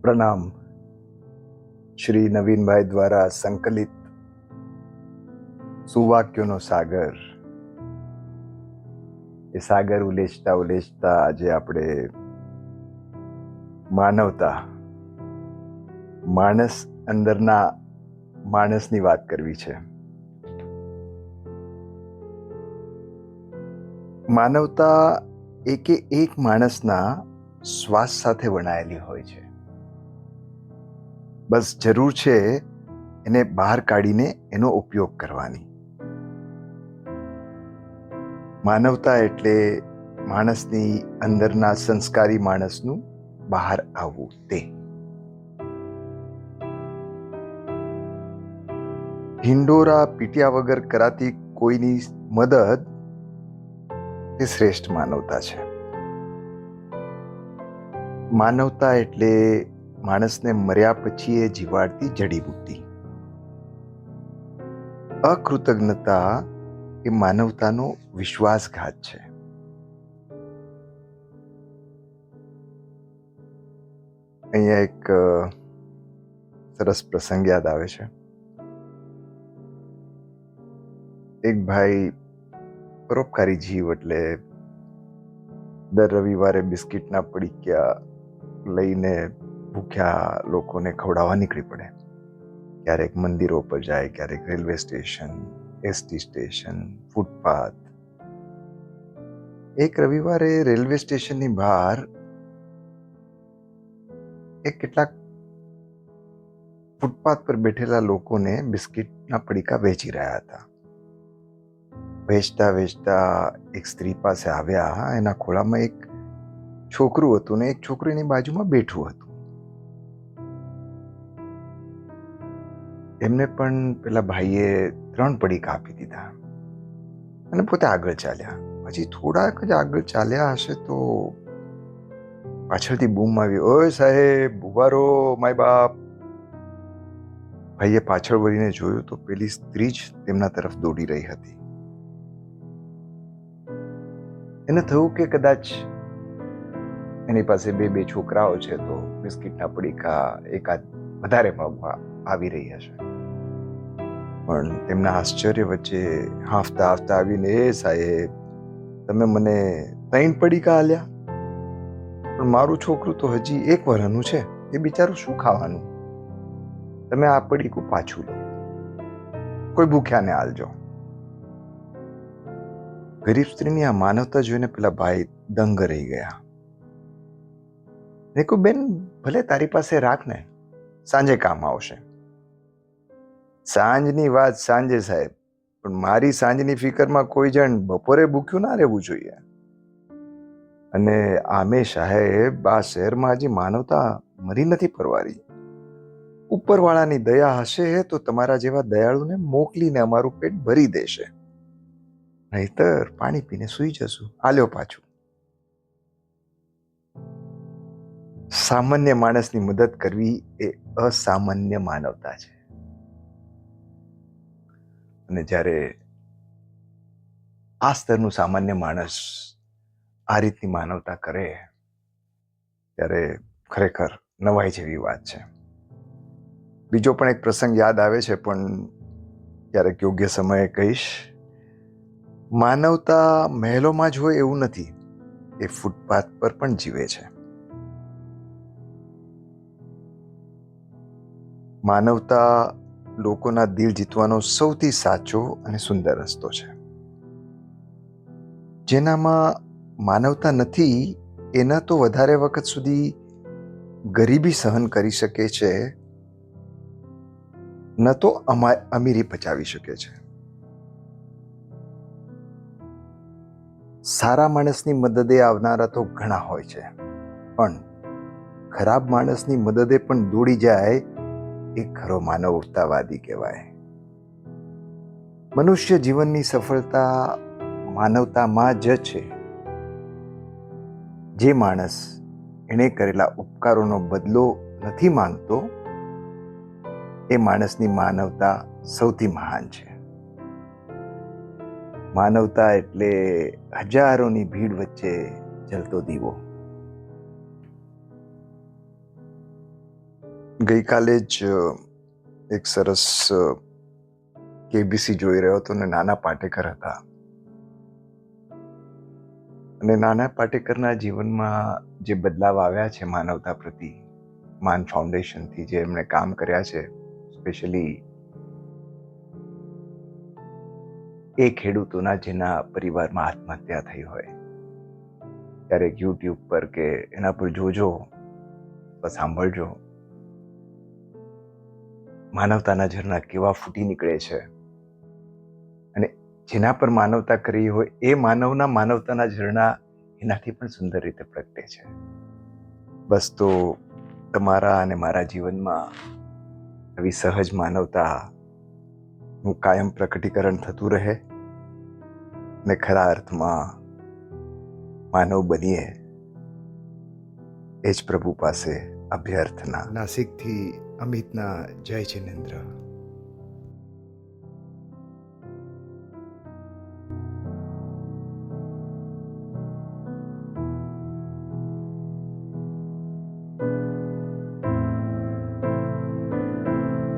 પ્રણામ. શ્રી નવીનભાઈ દ્વારા સંકલિત સુવાક્યોનો સાગર, એ સાગર ઉલેચતા ઉલેચતા આજે આપણે માનવતા, માણસ અંદરના માણસની વાત કરવી છે. માનવતા એકે એક માણસના શ્વાસ સાથે વણાયેલી હોય છે. બસ જરૂર છે એને બહાર કાઢીને એનો ઉપયોગ કરવાની. માનવતા એટલે માણસની અંદરના સંસ્કારી માણસનું બહાર આવવું. તે હિંડોરા પીટ્યા વગર કરાતી કોઈની મદદ એ શ્રેષ્ઠ માનવતા છે. માનવતા એટલે માણસને મર્યા પછી એ જીવાડતી જડીબુટ્ટી. અકૃતજ્ઞતા એ માનવતાનો વિશ્વાસઘાત છે. અહીંયા એક સરસ પ્રસંગ યાદ આવે છે. એક ભાઈ પરોપકારી જીવ એટલે દર રવિવારે બિસ્કિટના પડીક્યા લઈને ભૂખ્યા લોકોને ખવડાવવા નીકળી પડે. ક્યારેક મંદિરો પર જાય, ક્યારેક railway station, ST station, footpath. એક રવિવારે રેલવે સ્ટેશનની બહાર કેટલાક ફૂટપાથ પર બેઠેલા લોકોને બિસ્કિટના પડીકા વેચી રહ્યા હતા. વેચતા વેચતા એક સ્ત્રી પાસે આવ્યા. એના ખોળામાં એક છોકરું હતું ને એક છોકરું એની બાજુમાં બેઠું હતું. એમને પણ પેલા ભાઈએ 3 પડીકા આપી દીધા અને પોતે આગળ ચાલ્યા. પછી થોડાક જ આગળ ચાલ્યા હશે તો પાછળથી બૂમ આવી, ઓય સાહેબ, ઉભા રહો, માય બાપ. ભાઈએ પાછળ વળીને જોયું તો પેલી સ્ત્રી જ તેમના તરફ દોડી રહી હતી. એને થયું કે કદાચ એની પાસે બે છોકરાઓ છે તો બિસ્કિટના પડીકા એકાદ વધારે ભાવમાં આવી રહી હશે. પણ તેમના આશ્ચર્ય વચ્ચે હાંફતા હાંફતા આવીને, એ સાહેબ, તમે મને 3 પડીકા આલ્યા, પણ મારું છોકરું તો હજી 1 વર્ષનું છે, એ બિચારું શું ખાવાનું? તમે આ પડીકું પાછું લો, કોઈ ભૂખ્યાને આલજો. ગરીબ સ્ત્રીની આ માનવતા જોઈને પેલા ભાઈ દંગ રહી ગયા. મેં કહ્યું, બેન, ભલે તારી પાસે રાખ ને, સાંજે કામ આવશે. સાંજની વાત સાંજે સાહેબ, પણ મારી સાંજની ફિકરમાં કોઈ જણ બપોરે ભૂખ્યું ના રહેવું જોઈએ. અને આમે સાહેબ, આ શહેરમાં હજી માનવતા મરી નથી પરવારી. ઉપરવાળાની દયા હશે તો તમારા જેવા દયાળુને મોકલીને અમારું પેટ ભરી દેશે, નહીતર પાણી પીને સૂઈ જશું. આલ્યો પાછું. સામાન્ય માણસની મદદ કરવી એ અસામાન્ય માનવતા છે. અને જ્યારે આ સ્તરનું સામાન્ય માણસ આ રીતની માનવતા કરે ત્યારે ખરેખર નવાઈ જેવી વાત છે. બીજો પણ એક પ્રસંગ યાદ આવે છે, પણ ક્યારેક યોગ્ય સમયે કહીશ. માનવતા મહેલોમાં જ હોય એવું નથી, એ ફૂટપાથ પર પણ જીવે છે. માનવતા લોકોના દિલ જીતવાનો સૌથી સાચો અને સુંદર રસ્તો છે. જેનામાં માનવતા નથી એના તો વધારે વખત સુધી ગરીબી સહન કરી શકે છે, ન તો અમીરી પચાવી શકે છે. સારા માણસની મદદે આવનારા તો ઘણા હોય છે, પણ ખરાબ માણસની મદદે પણ દોડી જાય એ ખરો માનવતાવાદી કહેવાય. મનુષ્ય જીવનની સફળતા માનવતામાં જ છે. જે માણસ એણે કરેલા ઉપકારોનો બદલો નથી માંગતો એ માણસની માનવતા સૌથી મહાન છે. માનવતા એટલે હજારોની ભીડ વચ્ચે જલતો દીવો. ગઈકાલે જ એક સરસ કેબીસી જોઈ રહ્યો હતો ને નાના પાટેકર હતા અને નાના પાટેકરના જીવનમાં જે બદલાવ આવ્યા છે માનવતા પ્રતિ માન ફાઉન્ડેશનથી જે એમણે કામ કર્યા છે, સ્પેશિયલી એ ખેડૂતોના જેના પરિવારમાં આત્મહત્યા થઈ હોય, ક્યારેક યુટ્યુબ પર કે એના પર જોજો અથવા સાંભળજો, માનવતાના ઝરણા કેવા ફૂટી નીકળે છે અને જેના પર માનવતા કરી હોય એ માનવતાના ઝરણા એનાથી પણ સુંદર રીતે પ્રગટે છે. બસ તો તમારા અને મારા જીવનમાં આવી સહજ માનવતા નું કાયમ પ્રકટીકરણ થતું રહે ને ખરા અર્થમાં માનવ બનીએ એ જ પ્રભુ પાસે અભ્યર્થના. નાસિકથી અમિતના જય જિનેન્દ્ર.